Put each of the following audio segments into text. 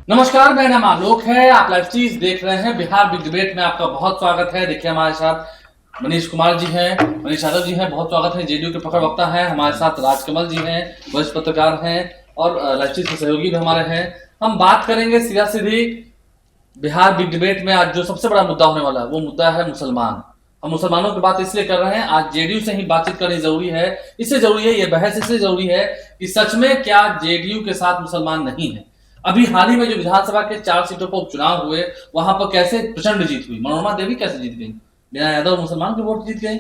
नमस्कार, मेरा नाम आलोक है। आप लाइव चीज देख रहे हैं। बिहार बिग डिबेट में आपका बहुत स्वागत है। देखिए हमारे साथ मनीष कुमार जी हैं, मनीष यादव जी हैं, बहुत स्वागत है। जेडीयू के प्रखर वक्ता हैं। हमारे साथ राजकमल जी हैं, वरिष्ठ पत्रकार हैं और लाइव चीज के सहयोगी भी हमारे हैं। हम बात करेंगे सीधा सीधी बिहार बिग डिबेट में। आज जो सबसे बड़ा मुद्दा होने वाला है वो मुद्दा है मुसलमान। हम मुसलमानों की बात इसलिए कर रहे हैं, आज जेडीयू से ही बातचीत करनी जरूरी है। इससे जरूरी है, ये बहस इसलिए जरूरी है कि सच में क्या जेडीयू के साथ मुसलमान नहीं है। अभी हाल ही में जो विधानसभा के 4 सीटों पर उपचुनाव हुए, वहां पर कैसे प्रचंड जीत हुई। मनोरमा देवी कैसे जीत गई, बिना यादव मुसलमान के वोट जीत गई।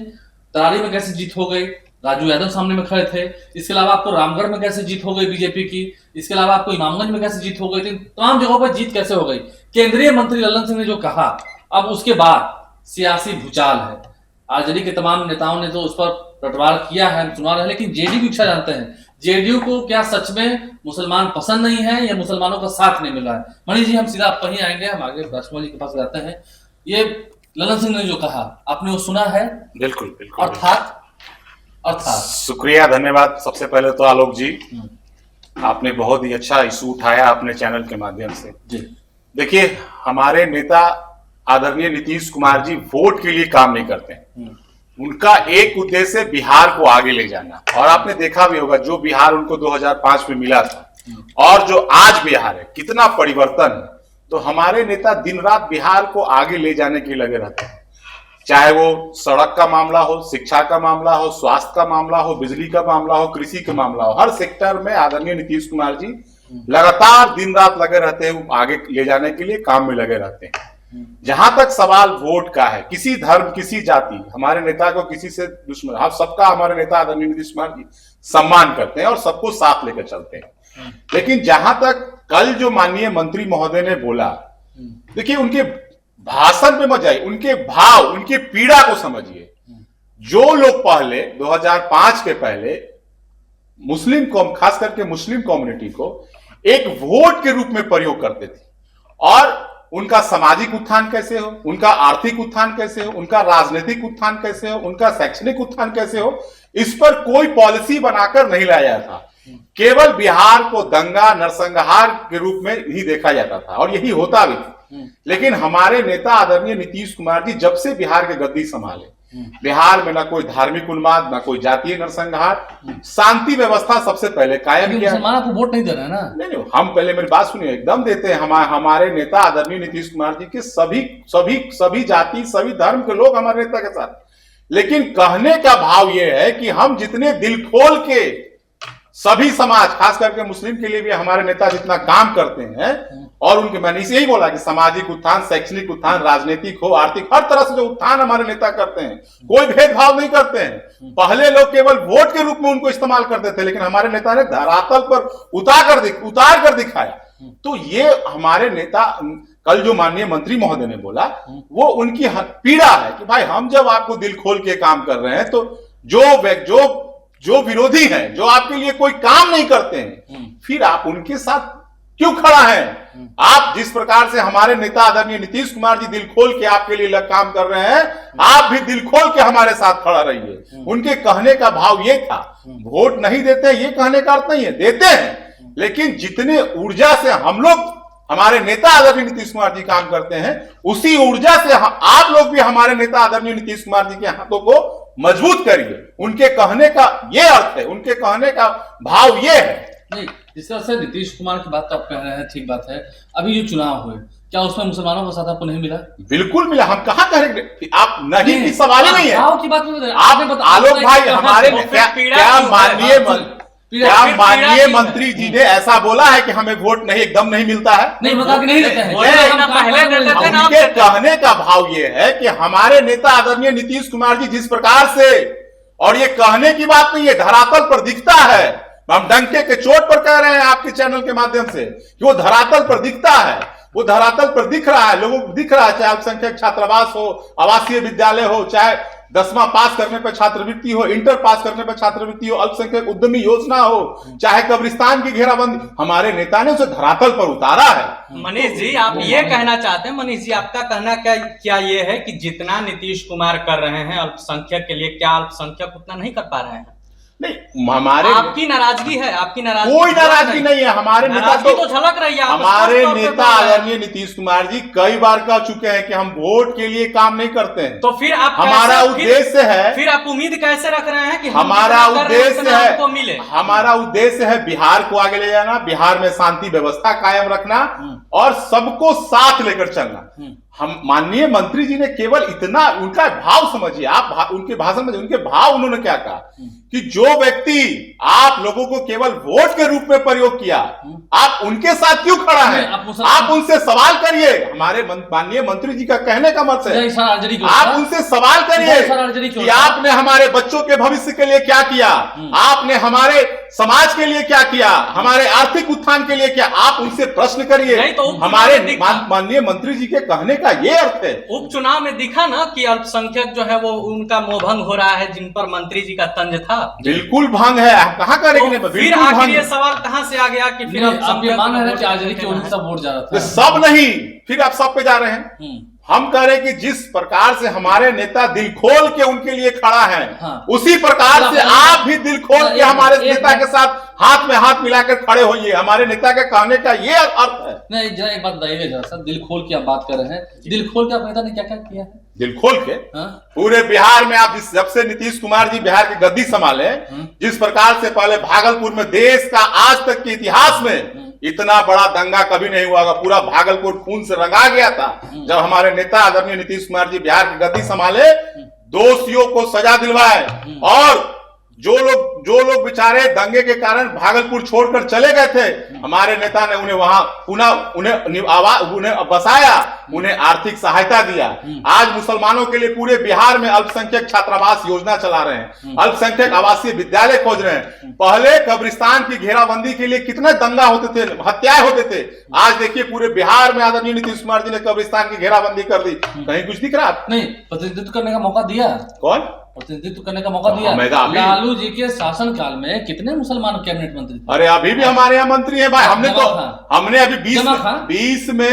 तरारी में कैसे जीत हो गई, राजू यादव सामने में खड़े थे। इसके अलावा आपको रामगढ़ में कैसे जीत हो गई बीजेपी की। इसके अलावा आपको इमामगंज में कैसे जीत हो गई। तमाम जगहों पर जीत कैसे हो गई। केंद्रीय मंत्री लल्लन सिंह ने जो कहा, अब उसके बाद सियासी भूचाल है। आरजेडी के तमाम नेताओं ने तो उस पर पलटवार किया है, हम सुना रहे हैं। लेकिन जेडीयू की इच्छा जानते हैं, जेडीयू को क्या सच में मुसलमान पसंद नहीं है या मुसलमानों का साथ नहीं मिल रहा है। मनीष जी, हम सीधा आप पर ही आएंगे, हम आगे राजकमल जी के पास जाते हैं। ये लल्लन सिंह ने जो कहा, आपने वो सुना है? बिल्कुल बिल्कुल। अर्थात शुक्रिया, धन्यवाद। सबसे पहले तो आलोक जी, आपने बहुत ही अच्छा इशू उठाया अपने चैनल के माध्यम से। देखिए, हमारे नेता आदरणीय नीतीश कुमार जी वोट के लिए काम नहीं करते हैं। उनका एक उद्देश्य बिहार को आगे ले जाना। और आपने देखा भी होगा, जो बिहार उनको 2005 में मिला था और जो आज बिहार है, कितना परिवर्तन है। तो हमारे नेता दिन रात बिहार को आगे ले जाने के लिए लगे रहते हैं। चाहे वो सड़क का मामला हो, शिक्षा का मामला हो, स्वास्थ्य का मामला हो, बिजली का मामला हो, कृषि का मामला हो, हर सेक्टर में आदरणीय नीतीश कुमार जी लगातार दिन रात लगे रहते हैं। आगे ले जाने के लिए काम में लगे रहते हैं। जहां तक सवाल वोट का है, किसी धर्म, किसी जाति, हमारे नेता को किसी से दुश्मन, हम सबका हमारे नेता आदरणीय नीतीश कुमार जी सम्मान करते हैं और सबको साथ लेकर चलते हैं। लेकिन जहां तक कल जो माननीय मंत्री महोदय ने बोला, देखिए उनके भाषण पे मत जाइए, उनके भाव, उनकी पीड़ा को समझिए। जो लोग पहले 2005 के पहले मुस्लिम कौम, खास करके मुस्लिम कम्युनिटी को एक वोट के रूप में प्रयोग करते थे, और उनका सामाजिक उत्थान कैसे हो, उनका आर्थिक उत्थान कैसे हो, उनका राजनीतिक उत्थान कैसे हो, उनका शैक्षणिक उत्थान कैसे हो, इस पर कोई पॉलिसी बनाकर नहीं लाया था। केवल बिहार को दंगा नरसंहार के रूप में ही देखा जाता था, और यही होता भी था। लेकिन हमारे नेता आदरणीय नीतीश कुमार जी जब से बिहार के गद्दी संभाले, बिहार में ना कोई धार्मिक उन्माद, ना कोई जातीय नरसंहार, शांति व्यवस्था सबसे पहले कायम किया। मुसलमानों को वोट नहीं दे रहे हैं ना। नहीं, हम पहले मेरी बात सुनिए, एकदम देते हैं। हमारे नेता आदरणीय नीतीश कुमार जी के सभी जाति, सभी धर्म के लोग हमारे नेता के साथ। लेकिन कहने का भाव यह है कि हम जितने दिल खोल के सभी समाज, खास करके मुस्लिम के लिए भी हमारे नेता जितना काम करते हैं, और उनके, मैंने इसे ही बोला कि सामाजिक उत्थान, शैक्षणिक उत्थान, राजनीतिक हो, आर्थिक, हर तरह से जो उत्थान हमारे नेता करते हैं, कोई भेदभाव नहीं करते हैं। पहले लोग केवल वोट के रूप में उनको इस्तेमाल करते थे, लेकिन हमारे नेता ने धरातल पर उतार कर दिखाया। तो ये हमारे नेता, कल जो माननीय मंत्री महोदय ने बोला, वो उनकी पीड़ा है कि भाई, हम जब आपको दिल खोल के काम कर रहे हैं, तो जो विरोधी हैं, जो आपके लिए कोई काम नहीं करते हैं, फिर आप उनके साथ क्यों खड़ा है। आप जिस प्रकार से हमारे नेता आदरणीय नीतीश कुमार जी दिल खोल के आपके लिए काम कर रहे हैं, आप भी दिल खोल के हमारे साथ खड़ा रहिए। उनके कहने का भाव ये था, वोट नहीं देते ये कहने का अर्थ नहीं है, देते हैं, लेकिन जितने ऊर्जा से हम लोग, हमारे नेता आदरणीय नीतीश कुमार जी काम करते हैं, उसी ऊर्जा से आप लोग भी हमारे नेता आदरणीय नीतीश कुमार जी के हाथों को मजबूत करिए। उनके कहने का ये अर्थ है, उनके कहने का भाव ये है। नहीं, जिस तरह से नीतीश कुमार की बात तो आप कह रहे हैं, ठीक बात है। अभी जो चुनाव हुए, क्या उसमें मुसलमानों का साथ आपको नहीं मिला? बिल्कुल मिला। हम कहाँ कह रहे हैं, आप नहीं की सवाल ही नहीं है। की बात नहीं, आप आलोक भाई, हमारे क्या माननीय मंत्री जी ने ऐसा बोला है कि हमें वोट नहीं, एकदम नहीं मिलता है? नहीं, मतलब नहीं देते हैं। उनके कहने का भाव ये है कि हमारे नेता आदरणीय नीतीश कुमार जी जिस प्रकार से, और ये कहने की बात नहीं है, धरातल पर दिखता है। हम डंके के चोट पर कह रहे हैं आपके चैनल के माध्यम से कि वो धरातल पर दिखता है, वो धरातल पर दिख रहा है, लोगों को दिख रहा है। चाहे अल्पसंख्यक छात्रावास हो, आवासीय विद्यालय हो, चाहे 10वां पास करने पर छात्रवृत्ति हो, इंटर पास करने पर छात्रवृत्ति हो, अल्पसंख्यक उद्यमी योजना हो, चाहे कब्रिस्तान की घेराबंदी, हमारे नेता ने उसे धरातल पर उतारा है। मनीष जी, आप ये कहना चाहते हैं, मनीष जी आपका कहना क्या ये है कि जितना नीतीश कुमार कर रहे हैं अल्पसंख्यक के लिए, क्या अल्पसंख्यक उतना नहीं कर पा रहे हैं? नहीं, हमारे आपकी नाराजगी है, आपकी नाराजगी कोई नाराजगी नहीं है। हमारे नेता नाराजगी तो झलक रही है, आप हमारे स्पष्ट तौर पे नेता बोल रहे हैं। आदरणीय नीतीश कुमार जी कई बार कह चुके हैं कि हम वोट के लिए काम नहीं करते हैं। तो फिर आप हमारा उद्देश्य है, फिर आप उम्मीद कैसे रख रहे हैं कि हम हमारा जितना कर रहे हैं, उद्देश्य उतना है, हमको मिले? हमारा उद्देश्य है बिहार को आगे ले जाना, बिहार में शांति व्यवस्था कायम रखना और सबको साथ लेकर चलना। हम माननीय मंत्री जी ने केवल इतना, उनका भाव समझिए आप, उनके भाषण में उनके भाव उन्होंने क्या कहा कि जो व्यक्ति आप लोगों को केवल वोट के रूप में प्रयोग किया, आप उनके साथ क्यों खड़ा है? आप उनसे सवाल करिए। हमारे माननीय मंत्री जी का कहने का मतलब है आप उनसे सवाल करिए कि आपने हमारे बच्चों के भविष्य के लिए क्या किया, आपने हमारे समाज के लिए क्या किया, हमारे आर्थिक उत्थान के लिए क्या, आप उनसे प्रश्न करिए। तो हमारे माननीय मंत्री जी के कहने का ये अर्थ है। उपचुनाव में दिखा ना कि अल्पसंख्यक जो है वो उनका मोहभंग हो रहा है, जिन पर मंत्री जी का तंज था। बिल्कुल भंग है, आप कहाँ करेंगे? तो फिर आखिर ये सवाल कहाँ से आ गया कि फिर आप ये मान रहे हैं कि आजादी की वजह से सब वोट जा रहा था? सब नहीं, फिर आप सब पे जा रहे हैं। हम कह रहे हैं कि जिस प्रकार से हमारे नेता दिल खोल के उनके लिए खड़ा है, उसी प्रकार से आप भी दिल खोल के हमारे नेता के साथ हाथ में हाथ मिलाकर खड़े होइए। हमारे नेता के कहने का ये अर्थ है। नहीं, जरा एक बात बताइएगा जरा सर, दिल खोल के आप बात कर रहे हैं, दिल खोल के आप नेता ने क्या क्या किया है? दिल खोल के पूरे बिहार में आप जब से नीतीश कुमार जी बिहार की गद्दी संभाले, जिस प्रकार से पहले भागलपुर में देश का आज तक के इतिहास में इतना बड़ा दंगा कभी नहीं हुआ, पूरा भागलपुर खून से रंगा गया था जब हमारे नेता आदरणीय नीतीश कुमार जी बिहार की गद्दी संभाले, दोषियों को सजा दिलवाए और जो लोग बेचारे दंगे के कारण भागलपुर छोड़कर चले गए थे, हमारे नेता ने उन्हें वहां पुनः उन्हें बसाया, उन्हें आर्थिक सहायता दिया। आज मुसलमानों के लिए पूरे बिहार में अल्पसंख्यक छात्रावास योजना चला रहे हैं, अल्पसंख्यक आवासीय विद्यालय खोज रहे हैं। पहले कब्रिस्तान की घेराबंदी के लिए कितने दंगा होते थे, हत्याएं होते थे। आज देखिए पूरे बिहार में आदरणीय नीतीश कुमार जी ने कब्रिस्तान की घेराबंदी कर दी। कहीं कुछ दिख रहा नहीं? प्रतिनिधित्व करने का मौका दिया कौन? प्रतिनिधित्व करने का मौका दिया। लालू जी के शासन काल में कितने मुसलमान कैबिनेट मंत्री थे? अरे अभी भी हमारे यहाँ मंत्री हैं भाई। हमने अभी 20 में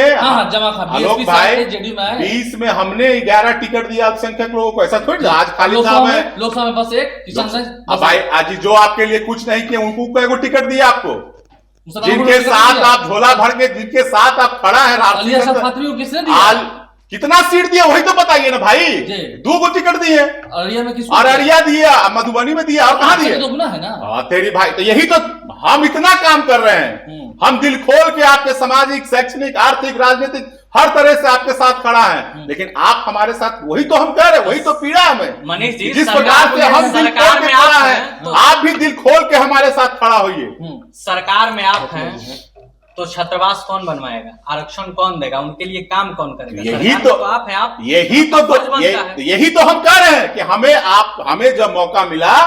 जमा खा आलोक भाई 20 में हमने 11 टिकट दिया अल्पसंख्यक लोगों को। ऐसा थोड़ी आज खाली साहब है लोकसभा में बस एक किसान भाई, आज जो आपके लिए कुछ नहीं किया उनको कई टिकट दिया आपको, जिनके साथ आप झोला भर के, जिनके साथ आप खड़ा है राष्ट्रीय, कितना सीट दिया वही तो बताइए ना भाई। 2 टिकट दिए अररिया में, किस अररिया दिया, मधुबनी में दिया, और कहाँ दिए? दोगुना है ना तेरी भाई। तो यही तो हम इतना काम कर रहे हैं, हम दिल खोल के आपके सामाजिक, शैक्षणिक, आर्थिक, राजनीतिक हर तरह से आपके साथ खड़ा है, लेकिन आप हमारे साथ, वही तो हम कह रहे हैं, वही तो पीड़ा हमें। मनीष जी, जिस प्रकार से हम दिल खोल के खड़ा है, आप भी दिल खोल के हमारे साथ खड़ा होइए। सरकार में आप हैं तो छात्रावास कौन बनवाएगा, आरक्षण कौन देगा, उनके लिए काम कौन करेगा? यही तो आप हैं, आप यही तो हम कह रहे हैं कि हमें जब मौका मिला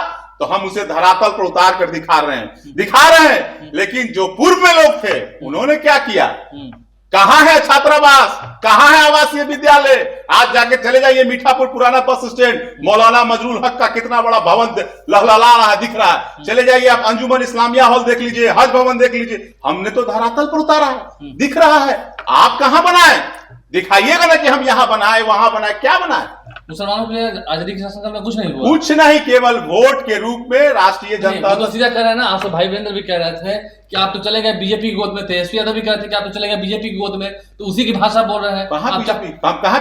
तो हम उसे धरातल पर उतार कर दिखा रहे हैं। लेकिन जो पूर्व में लोग थे उन्होंने क्या किया? कहां है छात्रावास, कहां है आवासीय विद्यालय? आज जाके चले जाइए मीठापुर पुराना बस स्टैंड, मौलाना मजरूल हक का कितना बड़ा भवन लहलहा रहा है, दिख रहा है। चले जाइए आप अंजुमन इस्लामिया हॉल देख लीजिए, हज भवन देख लीजिए। हमने तो धरातल पर उतारा है, दिख रहा है। आप कहां बनाए? दिखाइएगा ना कि हम यहां बनाए वहां बनाए, क्या बनाए? मुसलमानों के लिए आजादी के शासनकाल में कुछ नहीं हुआ, कुछ नहीं, केवल वोट के रूप में राष्ट्रीय जनता तो सीधा कह रहे हैं ना। आपसे भाई वीरेंद्र भी कह रहे थे कि आप तो चले गए बीजेपी की गोद में, तेजस्वी यादव भी कह रहे थे कि आप तो चले गए बीजेपी की गोद में, तो उसी की भाषा बोल रहे हैं। कहाँ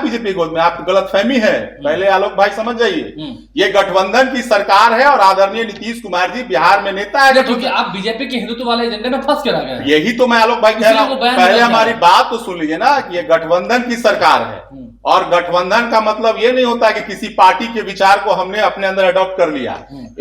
बीजेपी की गोद में? आप गलतफहमी है, पहले आलोक भाई समझ जाइए। ये गठबंधन की सरकार है और आदरणीय नीतीश कुमार जी बिहार में नेता है, क्योंकि आप बीजेपी के हिंदुत्व वाले एजेंडे में फंस के रह गए। यही तो मैं आलोक भाई कह रहा हूँ। पहले हमारी बात तो सुन लीजिए ना कि ये गठबंधन की सरकार है, और गठबंधन का मतलब ये नहीं होता कि किसी पार्टी के विचार को हमने अपने अंदर अडॉप्ट कर लिया।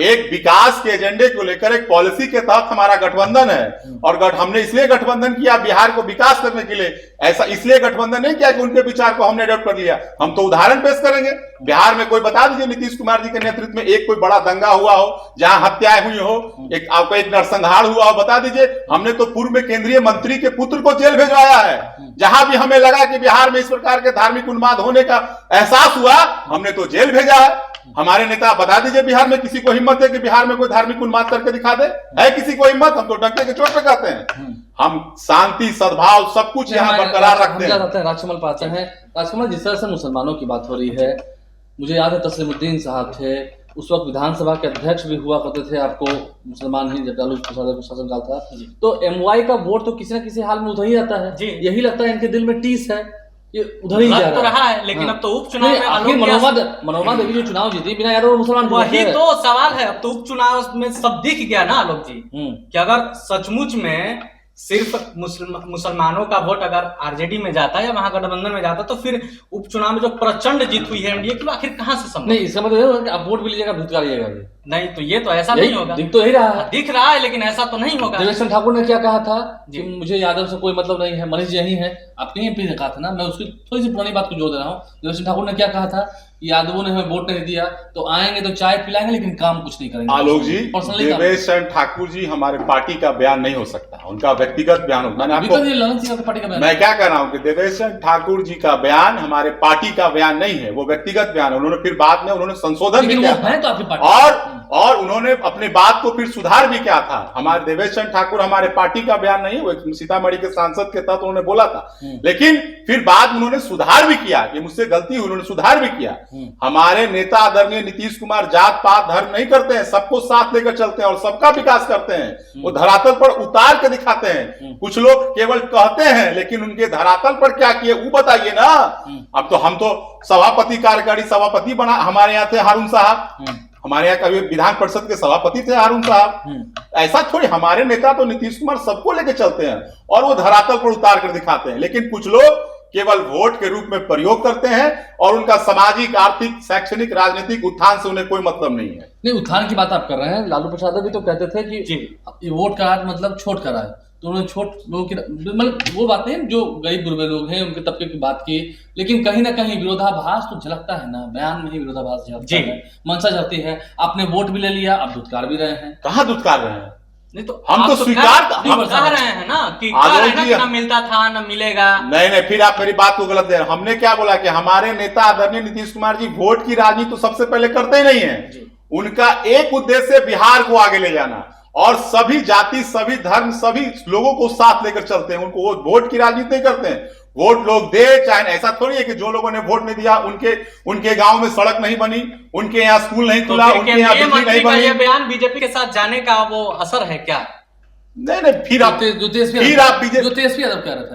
एक विकास के एजेंडे को लेकर एक पॉलिसी के तहत हमारा गठबंधन है, और हमने इसलिए गठबंधन किया बिहार को विकास करने के लिए। ऐसा इसलिए गठबंधन नहीं किया कि उनके विचार को हमने अडॉप्ट कर लिया। हम तो उदाहरण पेश करेंगे। बिहार में कोई बता दीजिए नीतीश कुमार जी के नेतृत्व में एक कोई बड़ा दंगा हुआ हो, जहां हत्याएं हुई हो, एक नरसंहार हुआ हो, बता दीजिए। हमने तो पूर्व में केंद्रीय मंत्री के पुत्र को जेल भिजवाया है। जहां भी हमें लगा कि बिहार में इस प्रकार के धार्मिक उन्माद होने का एहसास हुआ, हमने तो जेल भेजा है। हमारे नेता बता दीजिए, बिहार में किसी को हिम्मत है कि बिहार में कोई धार्मिक उन्माद करके दिखा दे? है किसी को हिम्मत? हम तो डंके के चोट पे कहते हैं। हम शांति, सद्भाव सब कुछ यहाँ बरकरार रखते हैं। राजकमल पाते हैं। राजकमल, जिस तरह से मुसलमानों की बात हो रही है, मुझे याद है तस्लीमुद्दीन साहब थे, उस वक्त विधानसभा के अध्यक्ष भी हुआ करते थे आपको, मुसलमान ही, जब लालू प्रसाद का शासनकाल था। तो एमवाई का वोट तो किसी न किसी हाल में उधर ही रहता है, यही लगता है इनके दिल में टीस है, ये उधर ही जा रहा है। लेकिन अब तो उपचुनाव में मनोरमा देवी जो चुनाव जीती बिना यादव और मुसलमान, वही तो सवाल है। अब तो उपचुनाव में सब दिख गया ना आलोक जी, कि अगर सचमुच में सिर्फ मुसलमानों का वोट अगर आरजेडी में जाता है या महागठबंधन में जाता, तो फिर उपचुनाव में जो प्रचंड जीत हुई है एनडीए की, आखिर कहां से संभव? नहीं, इसका मतलब आप वोट भी लीजिएगा, भूतकाल लीजिएगा नहीं, तो ये तो ऐसा नहीं होगा। दिख तो यही रहा है, दिख रहा है, लेकिन ऐसा तो नहीं होगा। देवेश चंद्र ठाकुर ने क्या कहा था कि मुझे यादव से कोई मतलब नहीं है, मनीष यही है, आपके एमपी ने कहा था ना, मैं उसकी थोड़ी सी पुरानी बात को जोड़ दे रहा हूँ। देवेश चंद्र ठाकुर ने क्या कहा था, यादवों ने हमें वोट नहीं दिया तो आएंगे तो चाय पिलाएंगे लेकिन काम कुछ नहीं करेंगे। आलोक जी, देवेश चंद्र ठाकुर जी हमारे पार्टी का बयान नहीं हो सकता, उनका व्यक्तिगत बयान हो। मैंने आपको मैं क्या कह रहा हूँ कि देवेश चंद्र ठाकुर जी का बयान हमारे पार्टी का बयान नहीं है, वो व्यक्तिगत बयान है। उन्होंने फिर बाद में उन्होंने संशोधन भी किया और उन्होंने अपने बात को फिर सुधार भी किया था। हमारे देवेश चंद्र ठाकुर हमारे पार्टी का बयान नहीं, वो सीतामढ़ी के सांसद के तहत उन्होंने बोला था, लेकिन फिर बाद में उन्होंने सुधार भी किया कि मुझसे गलती हुई, उन्होंने सुधार भी किया। हमारे नेता आदरणीय नीतीश कुमार जात पात धर्म नहीं करते हैं, सबको साथ लेकर चलते हैं और सबका विकास करते हैं। वो धरातल पर उतार के दिखाते हैं। कुछ लोग केवल कहते हैं, लेकिन उनके धरातल पर क्या किए वो बताइए ना। अब तो हम तो सभापति, कार्यकारी सभापति बना, हमारे यहाँ थे हारून साहब, हमारे यहाँ कभी विधान परिषद के सभापति थे हारून साहब। ऐसा थोड़ी, हमारे नेता तो नीतीश कुमार सबको लेके चलते हैं और वो धरातल पर उतार कर दिखाते हैं। लेकिन कुछ लोग केवल वोट के रूप में प्रयोग करते हैं और उनका सामाजिक, आर्थिक, शैक्षणिक, राजनीतिक उत्थान से उन्हें कोई मतलब नहीं है। नहीं, उत्थान की बात आप कर रहे हैं। लालू प्रसाद भी तो कहते थे कि वोट का मतलब छोट करा है, तो उन्होंने छोट लोगों की मतलब वो बातें जो गरीब गुरबे लोग हैं उनके तबके की बात की, लेकिन कहीं ना कहीं विरोधाभास तो झलकता है ना, बयान में ही विरोधाभास झलकता है, मंशा झलकती है। आपने वोट भी ले लिया, अब दुत्कार भी रहे हैं। कहाँ दुत्कार रहे हैं? नहीं तो हम तो स्वीकार कह रहे हैं ना कि ना मिलता था ना मिलेगा। नहीं, फिर आप मेरी बात को गलत दे रहे हैं। हमने क्या बोला कि हमारे नेता आदरणीय नीतीश कुमार जी वोट की राजनीति तो सबसे पहले करते ही नहीं है। उनका एक उद्देश्य बिहार को आगे ले जाना और सभी जाति, सभी धर्म, सभी लोगों को साथ लेकर चलते हैं। उनको वो वोट की राजनीति नहीं करते हैं। वोट लोग दे चाहे, ऐसा थोड़ी है कि जो लोगों ने वोट नहीं दिया उनके गांव में सड़क नहीं बनी, उनके यहाँ स्कूल नहीं खुला, उनके यहाँ बिजली नहीं बनी। ये बयान बीजेपी के साथ जाने का वो असर है क्या? नहीं, फिर आप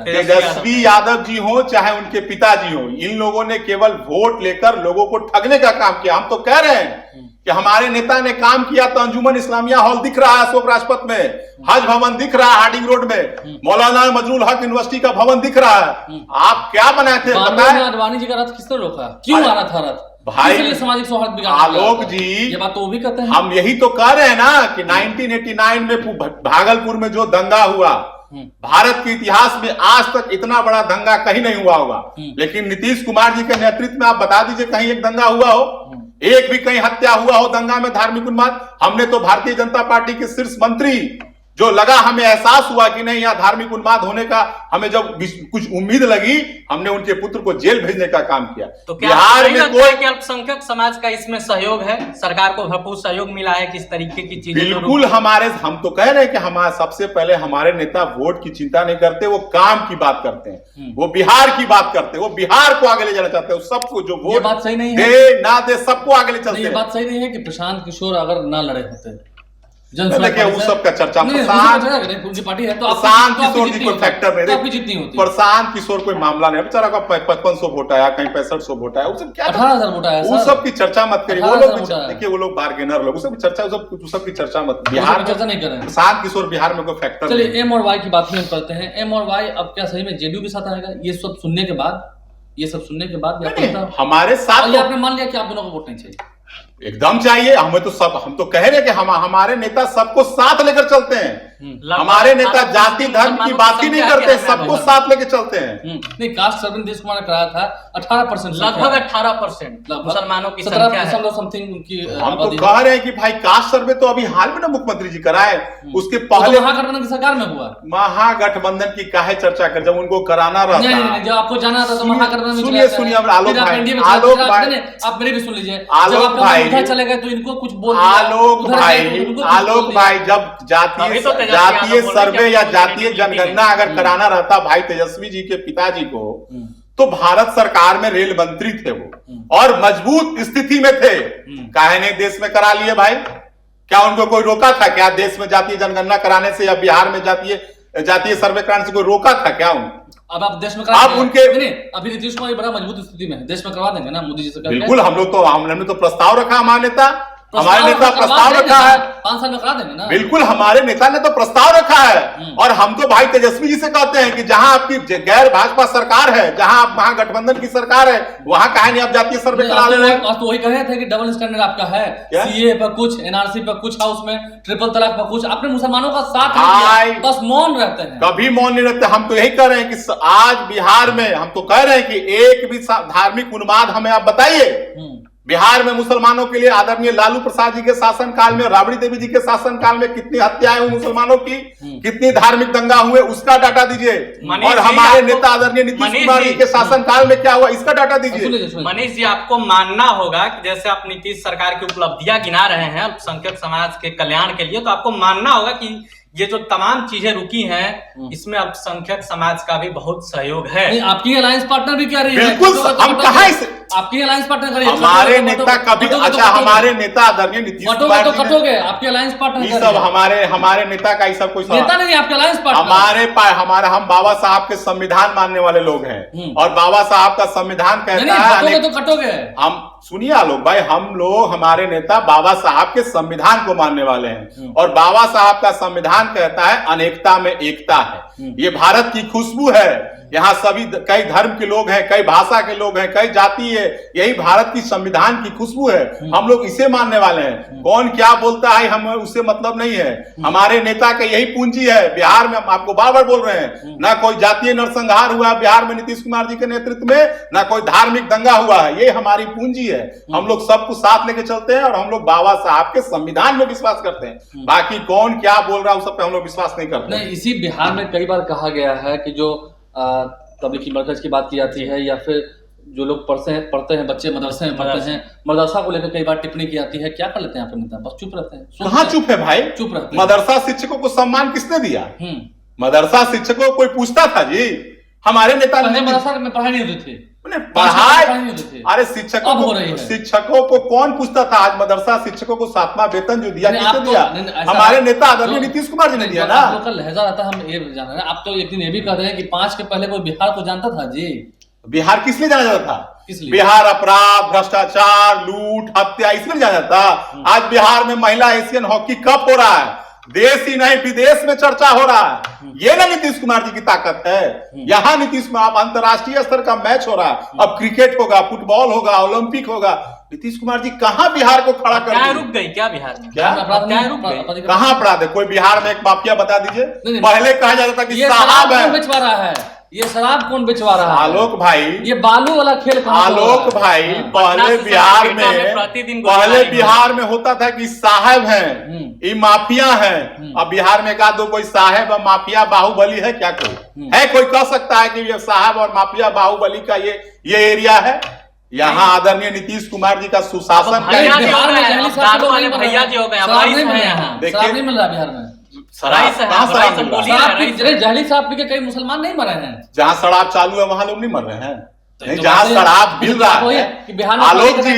तेजस्वी यादव जी हो चाहे उनके पिताजी हो, इन लोगों ने केवल वोट लेकर लोगों को ठगने का काम किया। हम तो कह रहे हैं कि हमारे नेता ने काम किया तो अंजुमन इस्लामिया हॉल दिख रहा है अशोक राजपथ में, हज भवन दिख रहा है हार्डिंग रोड में, मौलाना मजरूल हक यूनिवर्सिटी का भवन दिख रहा है। आप क्या बनाए थे बताएं? अडवाणी जी का रथ किसने रोका? क्यों आना था रथ? भाई सामाजिक सौहार्द आलोक जी, ये बात तो वो भी कहते हैं। हम यही तो कह रहे हैं ना कि 1989 में भागलपुर में जो दंगा हुआ, भारत के इतिहास में आज तक इतना बड़ा दंगा कहीं नहीं हुआ होगा। लेकिन नीतीश कुमार जी के नेतृत्व में आप बता दीजिए कहीं एक दंगा हुआ हो, एक भी कहीं हत्या हुआ हो दंगा में, धार्मिक उन्माद? हमने तो भारतीय जनता पार्टी के शीर्ष मंत्री जो लगा, हमें एहसास हुआ कि नहीं यहाँ धार्मिक उन्माद होने का, हमें जब कुछ उम्मीद लगी, हमने उनके पुत्र को जेल भेजने का काम किया। तो क्या बिहार में कोई अल्पसंख्यक समाज का इसमें सहयोग है? सरकार को भरपूर सहयोग मिला है किस तरीके की चीजें? बिल्कुल। हम तो कह रहे हैं कि हमारे सबसे पहले हमारे नेता वोट की चिंता नहीं करते, वो काम की बात करते हैं, वो बिहार की बात करते हैं, वो बिहार को आगे ले जाना चाहते हैं। सबको जो वोट बात सही नहीं दे ना दे सबको आगे ले चलते हैं। बात सही नहीं है कि प्रशांत किशोर अगर ना लड़े होते, देखिए वो सब का चर्चा, प्रशांत किशोर जी कोई फैक्टर नहीं, प्रशांत किशोर कोई मामला नहीं, बेचारा का 5500 वोट आया, कहीं 6500 वोट आया, उससे क्या 18,000 वोट आया, वो सब की चर्चा मत करिए। वो लोग देखिए वो लोग बार्गेनर लोग, सब चर्चा, सब की चर्चा मत, बिहार में चर्चा नहीं करें। प्रशांत किशोर बिहार में कोई फैक्टर। चलिए एम और वाई की बात हम करते हैं। एम और वाई अब क्या सही में जेडीयू के साथ आएगा? ये सब सुनने के बाद हमारे साथ आपने मान लिया कि आप दोनों को वोट नहीं चाहिए? एकदम चाहिए। हमें तो हम तो कह रहे हैं कि हमारे नेता सबको साथ लेकर चलते हैं। हमारे नेता जाति धर्म की बात ही नहीं करते, सबको साथ लेके चलते हैं। नहीं, कास्ट सर्वे देश कुमार ने कराया था 18%, लगभग 18% मुसलमानों की संख्या है। समथिंग उनकी। हम तो कह रहे हैं कि भाई कास्ट सर्वे तो अभी हाल में ना मुख्यमंत्री जी कराए, उसके पहले महागठबंधन की सरकार में हुआ। महागठबंधन की काहे चर्चा कर, जब उनको कराना रहा, जब आपको जाना था तो महागठबंधन में सुनिए आलोक भाई, आप मेरी भी सुन लीजिए। आलोक भाई चले गए तो इनको कुछ बोल, आलोक भाई जब जातीय सर्वे या जातीय जनगणना अगर कराना रहता भाई तेजस्वी जी के पिताजी को, तो भारत सरकार में रेल मंत्री थे वो और मजबूत स्थिति में थे। काहे नहीं देश में करा लिए भाई? क्या उनको कोई रोका था क्या देश में जातीय जनगणना कराने से या बिहार में जातीय सर्वे कराने से कोई रोका था क्या उनको? अब आप देश में करा आप उनके नहीं, अभी नीतीश कुमार बड़ा मजबूत स्थिति में है, देश में करवा देंगे ना मोदी जी से? बिल्कुल, हमने तो प्रस्ताव रखा, हमारे नेता प्रस्ताव रखा है, 5 साल में करा देंगे ना। बिल्कुल, हमारे नेता ने तो प्रस्ताव रखा है। और हम तो भाई तेजस्वी जी से कहते हैं कि जहां आपकी गैर भाजपा सरकार है, जहां आप महागठबंधन की सरकार है, वहां काहे नहीं आप जातीय सर्वे करा ले रहे हैं? तो वही कह रहे थे कि डबल स्टैंडर्ड आपका है, सीए पर कुछ, एनआरसी पर कुछ, हाउस में ट्रिपल तलाक पर कुछ, आपने मुसलमानों का साथ नहीं दिया, बस मौन रहते हैं। कभी मौन नहीं रहते। हम तो यही कह रहे हैं कि आज बिहार में हम तो कह रहे हैं कि एक भी धार्मिक उन्माद हमें आप बताइए। बिहार में मुसलमानों के लिए आदरणीय लालू प्रसाद जी के शासन काल में, राबड़ी देवी जी के शासन काल में कितनी हत्याएं हुई मुसलमानों की, कितनी धार्मिक दंगा हुए, उसका डाटा दीजिए। और हमारे नेता आदरणीय नीतीश कुमार जी के शासन काल में क्या हुआ, इसका डाटा दीजिए। मनीष जी, आपको मानना होगा कि जैसे आप नीतीश सरकार की उपलब्धियां गिना रहे हैं अल्पसंख्यक समाज के कल्याण के लिए, तो आपको मानना होगा कि ये जो तमाम चीजें रुकी हैं, इसमें अल्पसंख्यक समाज का भी बहुत सहयोग है। आपकी अलायंस पार्टनर भी क्या रही है? बिल्कुल, हम कहा आपकी अलायंस पार्टनर करिए। हमारे नेता कभी, अच्छा हमारे नेता आदरणीय नीतीश कुमार जी कटोगे, आपकी अलायंस पार्टनर ये सब हमारे नेता का ये सब कुछ नेता नहीं, आपके अलायंस पार्टनर। हम बाबा साहब के संविधान मानने वाले लोग हैं और बाबा साहब का संविधान कहता है, तो कटोगे। हम सुनिए आलोक भाई, हम लोग, हमारे नेता बाबा साहब के संविधान को मानने वाले हैं और बाबा साहब का संविधान कहता है अनेकता में एकता है। ये भारत की खुशबू है। यहाँ सभी कई धर्म के लोग हैं, कई भाषा के लोग हैं, कई जाति है। यही भारत की संविधान की खुशबू है। हम लोग इसे मानने वाले हैं। कौन क्या बोलता है हमें उससे मतलब नहीं है। हमारे नेता का यही पूंजी है। बिहार में हम आपको बार बार बोल रहे हैं, ना कोई जातीय नरसंहार हुआ बिहार में नीतीश कुमार जी के नेतृत्व में, ना कोई धार्मिक दंगा हुआ है। ये हमारी पूंजी है। हम लोग सबको साथ लेके चलते हैं और हम लोग बाबा साहब के संविधान में विश्वास करते हैं। बाकी कौन क्या बोल रहा है उस सब पे हम लोग विश्वास नहीं करते। नहीं, इसी बिहार में कई बार कहा गया है कि जो तबलीगी मरकज की बात की जाती है या फिर जो लोग पढ़ते हैं बच्चे मदरसे में पढ़ते हैं, मदरसा को लेकर कई बार टिप्पणी की जाती है। क्या कर लेते हैं आप नेता? बस चुप रहते हैं। कहाँ चुप है भाई? चुप रहते हैं। मदरसा शिक्षकों को सम्मान किसने दिया? मदरसा शिक्षकों को कोई पूछता था जी? हमारे नेता मदरसा में पढ़ाई नहीं होती थी। पढ़ाई, अरे शिक्षकों को कौन पूछता था? आज मदरसा शिक्षकों को 7वां वेतन जो दिया, किसने दिया? हमारे नेता आदरणीय नीतीश कुमार जी ने दिया ना। आप लोग का लहजा रहता है, हम ये जान रहे हैं। आप तो एक दिन ये भी कह रहे हैं कि 5 के पहले कोई बिहार को जानता था जी? बिहार किस लिए जाना जाता था? बिहार अपराध, भ्रष्टाचार, लूट, हत्या, इसलिए जाना जाता। आज बिहार में महिला एशियन हॉकी कप हो रहा है। देश ही नहीं विदेश में चर्चा हो रहा है। ये ना नीतीश कुमार जी की ताकत है। यहाँ नीतीश कुमार, अंतरराष्ट्रीय स्तर का मैच हो रहा है। अब क्रिकेट होगा, फुटबॉल होगा, ओलंपिक होगा। नीतीश कुमार जी कहाँ बिहार को खड़ा कर क्या रुक गई क्या बिहार में? क्या रुक गई? कहाँ अपराध है? कोई बिहार में एक माफिया बता दीजिए। पहले कहा जाता था कि साहब है, बेचवा रहा है। ये शराब कौन बेचवा रहा है? आलोक भाई, ये बालू वाला खेल आलोक भाई, पहले बिहार में होता था कि साहब हैं, ये माफिया हैं। अब बिहार में कहा दो कोई साहब और माफिया बाहुबली है क्या? कोई है? कोई कह सकता है कि ये साहब और माफिया बाहुबली का ये एरिया है? यहाँ आदरणीय नीतीश कुमार जी का सुशासन। भैया जी हो गए, देखिए नहीं मिल रहा बिहार में। जहली साहब के कई मुसलमान नहीं मरे हैं। जहाँ शराब चालू है वहां लोग नहीं मर रहे हैं। नहीं, जहाँ शराब मिल रहा है आलोक जी,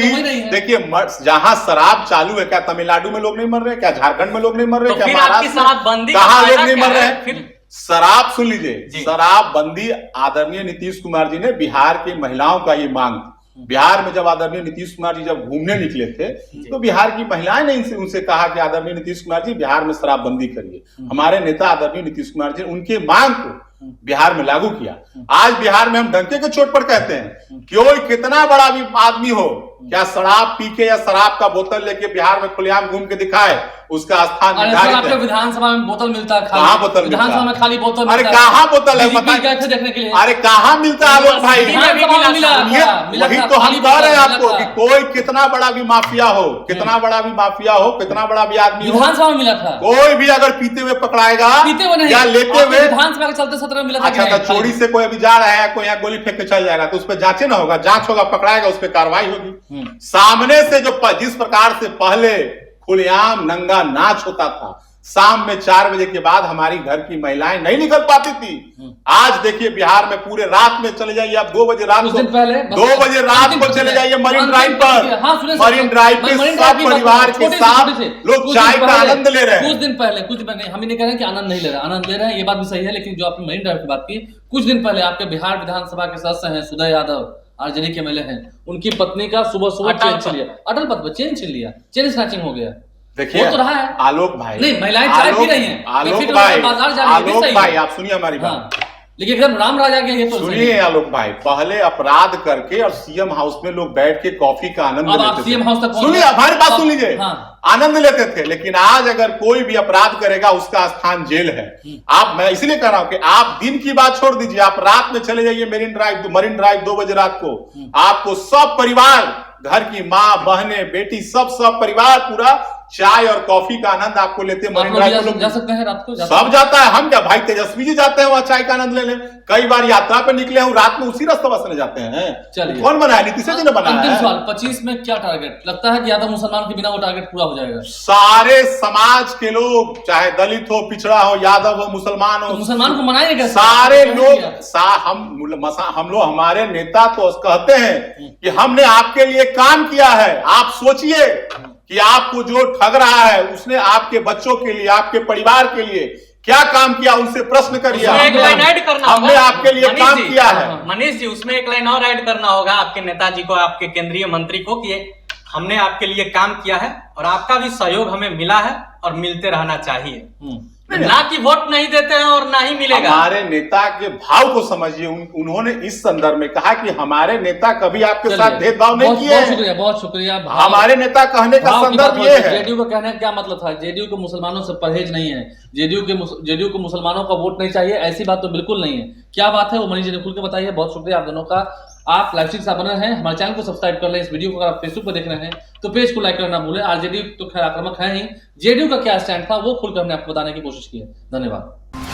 देखिए जहाँ शराब चालू है, क्या तमिलनाडु में लोग नहीं मर रहे? क्या झारखंड में लोग नहीं मर रहे? क्या महाराष्ट्र में? कहाँ लोग नहीं मर रहे हैं? शराब सुन लीजिए, शराब बंदी आदरणीय नीतीश कुमार जी ने बिहार की महिलाओं का ये मांग। बिहार में जब आदरणीय नीतीश कुमार जी जब घूमने निकले थे तो बिहार की महिलाएं ने उनसे कहा कि आदरणीय नीतीश कुमार जी बिहार में शराबबंदी करिए। हमारे नेता आदरणीय नीतीश कुमार जी उनके मांग को बिहार में लागू किया। आज बिहार में हम डंके के चोट पर कहते हैं, कोई कितना बड़ा भी आदमी हो, क्या शराब पी के या शराब का बोतल लेके बिहार में खुलेआम घूम के दिखाए, उसका स्थान निर्धारित है। विधानसभा में बोतल मिलता है, कहाँ बोतल? विधानसभा में खाली बोतल। अरे कहाँ बोतल है देखने के लिए? अरे कहाँ मिलता है आलोक भाई? वही तो हम कह रहे हैं आपको कि कोई कितना बड़ा भी माफिया हो, कितना बड़ा भी माफिया हो, कितना बड़ा भी आदमी हो, विधानसभा में मिला था। कोई भी अगर पीते हुए पकड़ाएगा या लेते हुए, विधानसभा के चलते 17 में मिला था। अच्छा, तो चोरी से कोई अभी जा रहा है, कोई यहाँ गोली फेंक के चल जाएगा तो उस पर जांचे ना होगा, जांच होगा, पकड़ाएगा, उस पर कार्रवाई होगी। सामने से जो जिस प्रकार से पहले खुलेआम नंगा नाच होता था, शाम में 4 बजे के बाद हमारी घर की महिलाएं नहीं निकल पाती थी। आज देखिए बिहार में पूरे रात में चले जाइए आप 2 बजे रात को, 2 बजे रात को चले जाइए मरीन ड्राइव पर, मरीन ड्राइव पे सब परिवार के साथ लोग चाय का आनंद ले रहे हैं। कुछ दिन पहले, कुछ हम ही नहीं कह रहे कि आनंद नहीं ले रहे, आनंद ले रहे हैं, ये बात भी सही है। लेकिन जो आपने मरीन ड्राइव की बात की, कुछ दिन पहले आपके बिहार विधानसभा के सदस्य हैं सुदय यादव, आरजेडी के एमएलए हैं, उनकी पत्नी का सुबह चेन छीन लिया, अटल पथ पर चेन छीन लिया, चेन स्नैचिंग हो गया। देखिए तो रहा है आलोक भाई, नहीं महिलाएं चाय पी रही हैं, आलोक भाई आप सुनिए हमारी बात, लेकिन एकदम राम राजा के ये तो सुनिए आलोक भाई, पहले अपराध करके और सीएम हाउस में लोग बैठ के कॉफी का आनंद लेते थे। सीएम हाउस तक सुनिए हमारी बात सुन लीजिए, आनंद लेते थे। लेकिन आज अगर कोई भी अपराध करेगा उसका स्थान जेल है। मैं इसलिए कह रहा हूं कि आप दिन की बात छोड़ दीजिए, आप रात में चले जाइए मरीन ड्राइव 2 बजे रात को, आपको सब परिवार, घर की माँ बहनें बेटी सब परिवार पूरा चाय और कॉफी का आनंद आपको लेते हैं। मरीन ड्राइव लोग जा सकते हैं रात को, सब जाता है। हम क्या भाई तेजस्वी जी जाते हैं वहां चाय का आनंद लेने, कई बार यात्रा पे निकले हूं, रात में उसी रास्ता बसने जाते हैं। चलिए कौन बनाया? नीतीश जी ने बनाया है। सवाल 25 में क्या टारगेट लगता है कि यादव मुसलमान के बिना वो टारगेट पूरा हो जाएगा? सारे समाज के लोग, चाहे दलित हो, पिछड़ा हो, यादव हो, मुसलमान हो, तो मुसलमान को मनाएंगे सारे लोग हम लोग, हमारे नेता तो कहते हैं कि हमने आपके लिए काम किया है। आप सोचिए कि आपको जो ठग रहा है उसने आपके बच्चों के लिए, आपके परिवार के लिए क्या काम किया, उनसे प्रश्न करिए। एक लाइन ऐड करना होगा, हमने आपके लिए काम किया है। मनीष जी, उसमें एक लाइन और ऐड करना होगा आपके नेताजी को, आपके केंद्रीय मंत्री को, कि हमने आपके लिए काम किया है और आपका भी सहयोग हमें मिला है और मिलते रहना चाहिए, ना कि वोट नहीं देते हैं और ना ही मिलेगा। हमारे नेता के भाव को समझिए। उन्होंने इस संदर्भ में कहा कि हमारे नेता कभी आपके साथ भेदभाव नहीं किए। बहुत शुक्रिया। हमारे नेता कहने का संदर्भ ये है। जेडीयू का कहने का क्या मतलब था? जेडीयू को मुसलमानों से परहेज नहीं है, जेडीयू को मुसलमानों का वोट नहीं चाहिए, ऐसी बात तो बिल्कुल नहीं है। क्या बात है वो मनीष जी ने खुल के बताइए। बहुत शुक्रिया आप दोनों का। आप लाइव स्ट्रीम से बने हैं, हमारे चैनल को सब्सक्राइब कर लें। इस वीडियो को अगर आप फेसबुक पर देख रहे हैं तो पेज को लाइक करना भूलें। आरजेडी तो खैर आक्रामक है ही, जेडीयू का क्या स्टैंड था वो खुलकर हमने आपको बताने की कोशिश की है। धन्यवाद।